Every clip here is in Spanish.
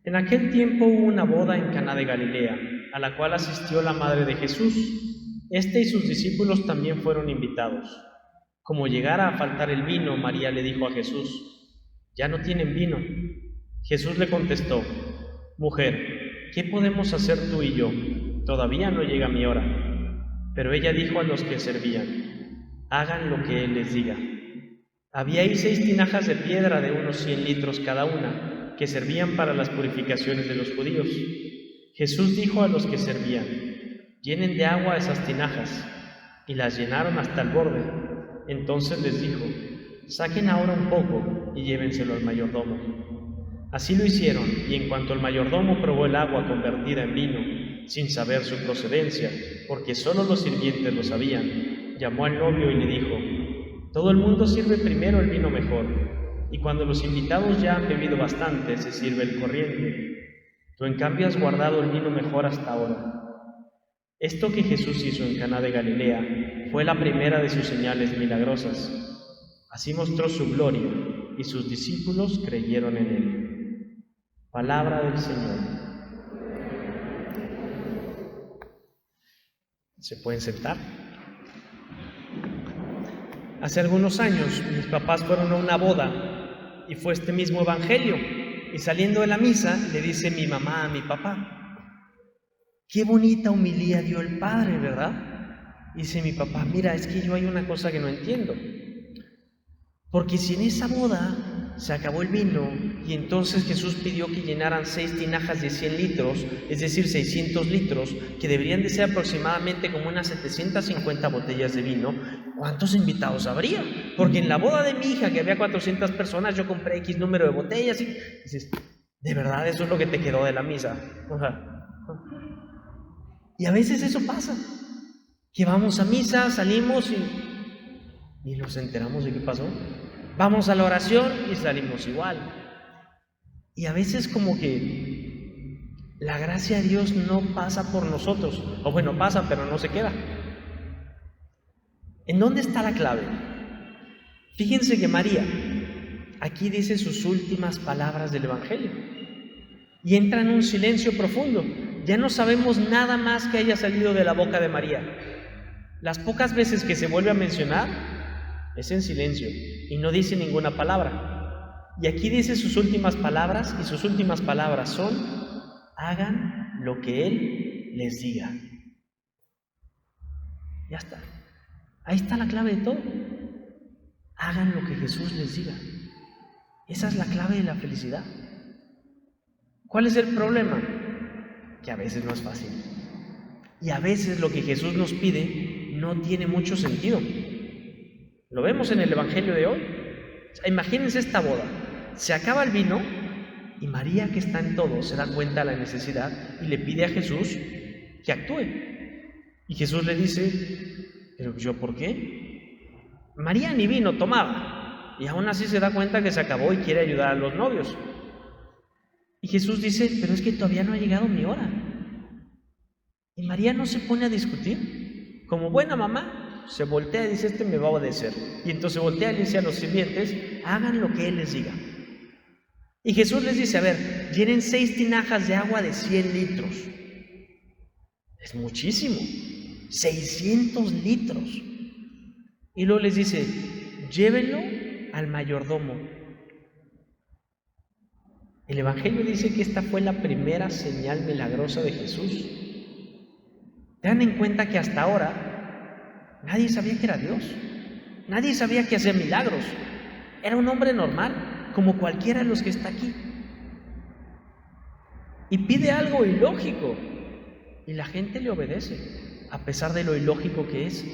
En aquel tiempo hubo una boda en Caná de Galilea, a la cual asistió la madre de Jesús. Este y sus discípulos también fueron invitados. Como llegara a faltar el vino, María le dijo a Jesús: «Ya no tienen vino». Jesús le contestó: «Mujer, ¿qué podemos hacer tú y yo? Todavía no llega mi hora». Pero ella dijo a los que servían: «Hagan lo que él les diga». Había ahí 6 tinajas de piedra de unos 100 litros cada una, que servían para las purificaciones de los judíos. Jesús dijo a los que servían: «Llenen de agua esas tinajas», y las llenaron hasta el borde. Entonces les dijo: «Saquen ahora un poco y llévenselo al mayordomo». Así lo hicieron, y en cuanto el mayordomo probó el agua convertida en vino, sin saber su procedencia, porque solo los sirvientes lo sabían, llamó al novio y le dijo: «Todo el mundo sirve primero el vino mejor, y cuando los invitados ya han bebido bastante, se sirve el corriente. Tú en cambio has guardado el vino mejor hasta ahora». Esto que Jesús hizo en Caná de Galilea fue la primera de sus señales milagrosas. Así mostró su gloria, y sus discípulos creyeron en él. Palabra del Señor. ¿Se pueden sentar? Hace algunos años mis papás fueron a una boda y fue este mismo evangelio, y saliendo de la misa le dice mi mamá a mi papá: «Qué bonita homilía dio el padre, ¿verdad?». Dice mi papá: «Mira, es que yo hay una cosa que no entiendo, porque si en esa boda se acabó el vino y entonces Jesús pidió que llenaran 6 tinajas de 100 litros, es decir, 600 litros, que deberían de ser aproximadamente como unas 750 botellas de vino, ¿cuántos invitados habría? Porque en la boda de mi hija, que había 400 personas, yo compré X número de botellas». Y dices: ¿de verdad eso es lo que te quedó de la misa? Y a veces eso pasa, que vamos a misa, salimos y nos enteramos de qué pasó. Vamos a la oración y salimos igual. Y a veces como que la gracia de Dios no pasa por nosotros, o bueno, pasa pero no se queda. ¿En dónde está la clave? Fíjense que María aquí dice sus últimas palabras del Evangelio y entra en un silencio profundo. Ya no sabemos nada más que haya salido de la boca de María. Las pocas veces que se vuelve a mencionar es en silencio y no dice ninguna palabra. Y aquí dice sus últimas palabras, y sus últimas palabras son: hagan lo que Él les diga. Ya está. Ahí está la clave de todo. Hagan lo que Jesús les diga. Esa es la clave de la felicidad. ¿Cuál es el problema? Que a veces no es fácil. Y a veces lo que Jesús nos pide no tiene mucho sentido. Lo vemos en el Evangelio de hoy. Imagínense esta boda. Se acaba el vino y María, que está en todo, se da cuenta de la necesidad y le pide a Jesús que actúe. Y Jesús le dice: ¿pero yo por qué? María ni vino tomaba y aún así se da cuenta que se acabó y quiere ayudar a los novios. Y Jesús dice: pero es que todavía no ha llegado mi hora. Y María no se pone a discutir. Como buena mamá, se voltea y dice: este me va a obedecer. Y entonces voltea y dice a los sirvientes: hagan lo que Él les diga. Y Jesús les dice: a ver, llenen 6 tinajas de agua de 100 litros. Es muchísimo. 600 litros. Y luego les dice: llévenlo al mayordomo. El Evangelio dice que esta fue la primera señal milagrosa de Jesús. Tengan en cuenta que hasta ahora nadie sabía que era Dios. Nadie sabía que hacía milagros. Era un hombre normal, como cualquiera de los que está aquí. Y pide algo ilógico. Y la gente le obedece, a pesar de lo ilógico que es.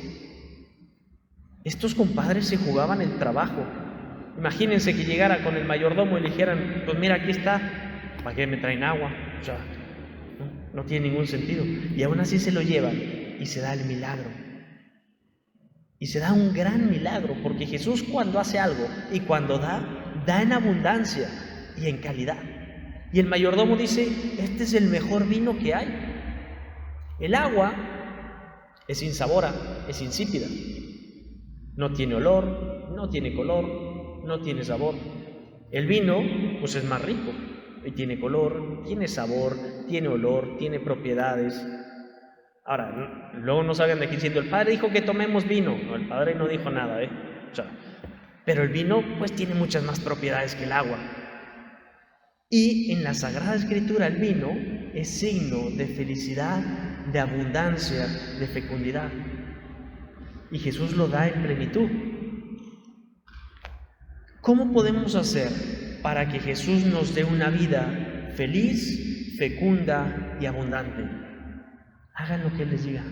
Estos compadres se jugaban el trabajo. Imagínense que llegara con el mayordomo y le dijeran: pues mira, aquí está, ¿para qué me traen agua? O sea, no tiene ningún sentido. Y aún así se lo llevan y se da el milagro. Y se da un gran milagro, porque Jesús, cuando hace algo y cuando da en abundancia y en calidad. Y el mayordomo dice: este es el mejor vino que hay. El agua es insabora, es insípida. No tiene olor, no tiene color, no tiene sabor. El vino, pues es más rico. Y tiene color, tiene sabor, tiene olor, tiene propiedades. Ahora, luego no salgan de aquí diciendo, el Padre dijo que tomemos vino. No, el Padre no dijo nada, pero el vino pues tiene muchas más propiedades que el agua. Y en la Sagrada Escritura el vino es signo de felicidad, de abundancia, de fecundidad. Y Jesús lo da en plenitud. ¿Cómo podemos hacer para que Jesús nos dé una vida feliz, fecunda y abundante? Hagan lo que Él les diga.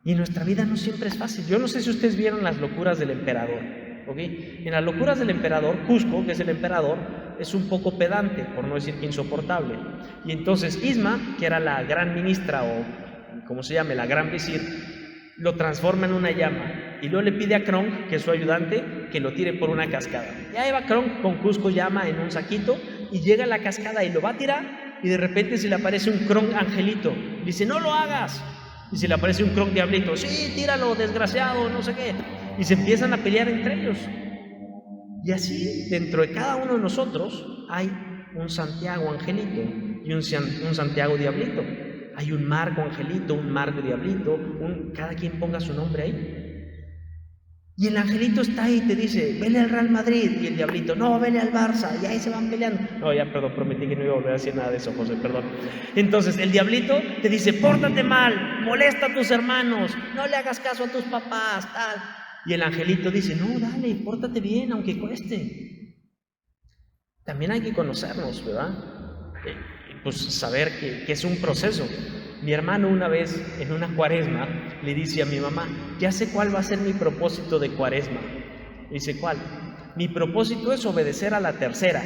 Y nuestra vida no siempre es fácil. Yo no sé si ustedes vieron Las locuras del emperador, ¿ok? En Las locuras del emperador, Cusco, que es el emperador, es un poco pedante, por no decir que insoportable. Y entonces Isma, que era la gran ministra o como se llame, la gran visir, lo transforma en una llama y luego le pide a Kronk, que es su ayudante, que lo tire por una cascada. Y ahí va Kronk con Cusco llama en un saquito y llega a la cascada y lo va a tirar y de repente se le aparece un Kronk angelito. Dice, no lo hagas. Y se le aparece un Kronk diablito. Sí, tíralo, desgraciado, no sé qué. Y se empiezan a pelear entre ellos. Y así, dentro de cada uno de nosotros hay un Santiago angelito y un Santiago diablito. Hay un Marco angelito, un Marco diablito, cada quien ponga su nombre ahí. Y el angelito está ahí y te dice, vele al Real Madrid. Y el diablito, no, vele al Barça. Y ahí se van peleando. No, ya, perdón, prometí que no iba a volver a decir nada de eso, José, perdón. Entonces, el diablito te dice, pórtate mal, molesta a tus hermanos, no le hagas caso a tus papás, tal. Y el angelito dice, no, dale, pórtate bien, aunque cueste. También hay que conocernos, ¿verdad? Pues saber que es un proceso. Mi hermano una vez en una cuaresma le dice a mi mamá, ya sé cuál va a ser mi propósito de cuaresma. Dice, ¿cuál? Mi propósito es obedecer a la tercera.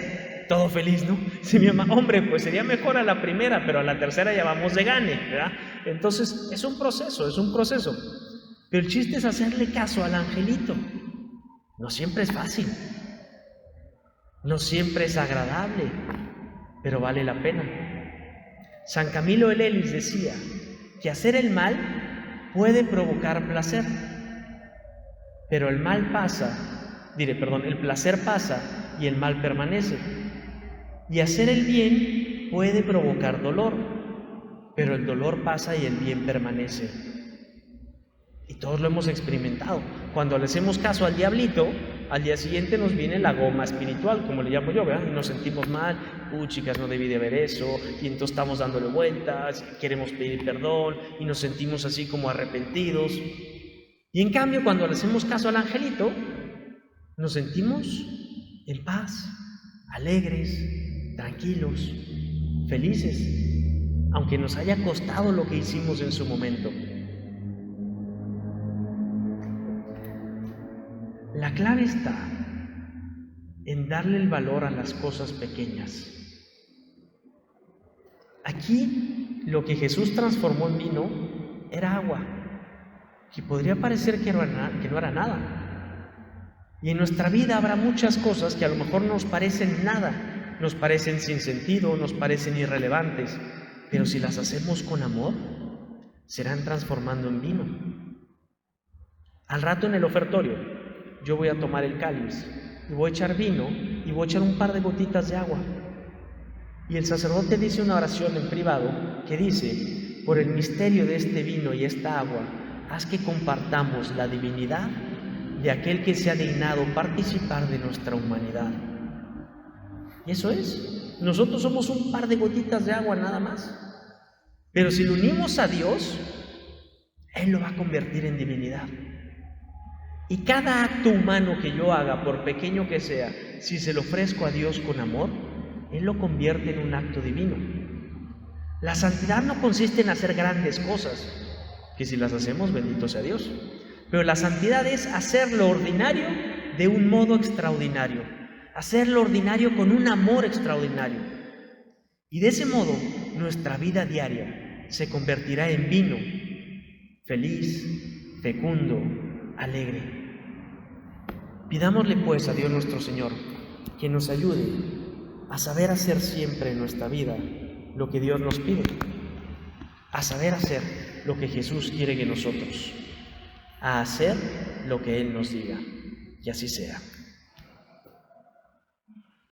Todo feliz, ¿no? Dice mi mamá, hombre, pues sería mejor a la primera, pero a la tercera ya vamos de gane, ¿verdad? Entonces es un proceso. Pero el chiste es hacerle caso al angelito. No siempre es fácil, no siempre es agradable, pero vale la pena. San Camilo de Lelis decía que hacer el mal puede provocar placer, pero el placer pasa y el mal permanece. Y hacer el bien puede provocar dolor, pero el dolor pasa y el bien permanece. Y todos lo hemos experimentado. Cuando le hacemos caso al diablito, al día siguiente nos viene la goma espiritual, como le llamo yo, ¿verdad? Y nos sentimos mal, chicas, no debí de haber eso, y entonces estamos dándole vueltas, queremos pedir perdón, y nos sentimos así como arrepentidos. Y en cambio, cuando le hacemos caso al angelito, nos sentimos en paz, alegres, tranquilos, felices, aunque nos haya costado lo que hicimos en su momento. La clave está en darle el valor a las cosas pequeñas. Aquí lo que Jesús transformó en vino era agua, que podría parecer que no era nada. Y en nuestra vida habrá muchas cosas que a lo mejor nos parecen nada, nos parecen sin sentido, nos parecen irrelevantes, pero si las hacemos con amor, serán transformando en vino. Al rato en el ofertorio, yo voy a tomar el cáliz y voy a echar vino y voy a echar un par de gotitas de agua. Y el sacerdote dice una oración en privado que dice, por el misterio de este vino y esta agua, haz que compartamos la divinidad de aquel que se ha dignado participar de nuestra humanidad. Y eso es, nosotros somos un par de gotitas de agua nada más. Pero si lo unimos a Dios, Él lo va a convertir en divinidad. Y cada acto humano que yo haga, por pequeño que sea, si se lo ofrezco a Dios con amor, Él lo convierte en un acto divino. La santidad no consiste en hacer grandes cosas, que si las hacemos, bendito sea Dios. Pero la santidad es hacer lo ordinario de un modo extraordinario, hacer lo ordinario con un amor extraordinario. Y de ese modo, nuestra vida diaria se convertirá en vino, feliz, fecundo, alegre. Pidámosle pues a Dios nuestro Señor que nos ayude a saber hacer siempre en nuestra vida lo que Dios nos pide, a saber hacer lo que Jesús quiere que nosotros, a hacer lo que Él nos diga, y así sea.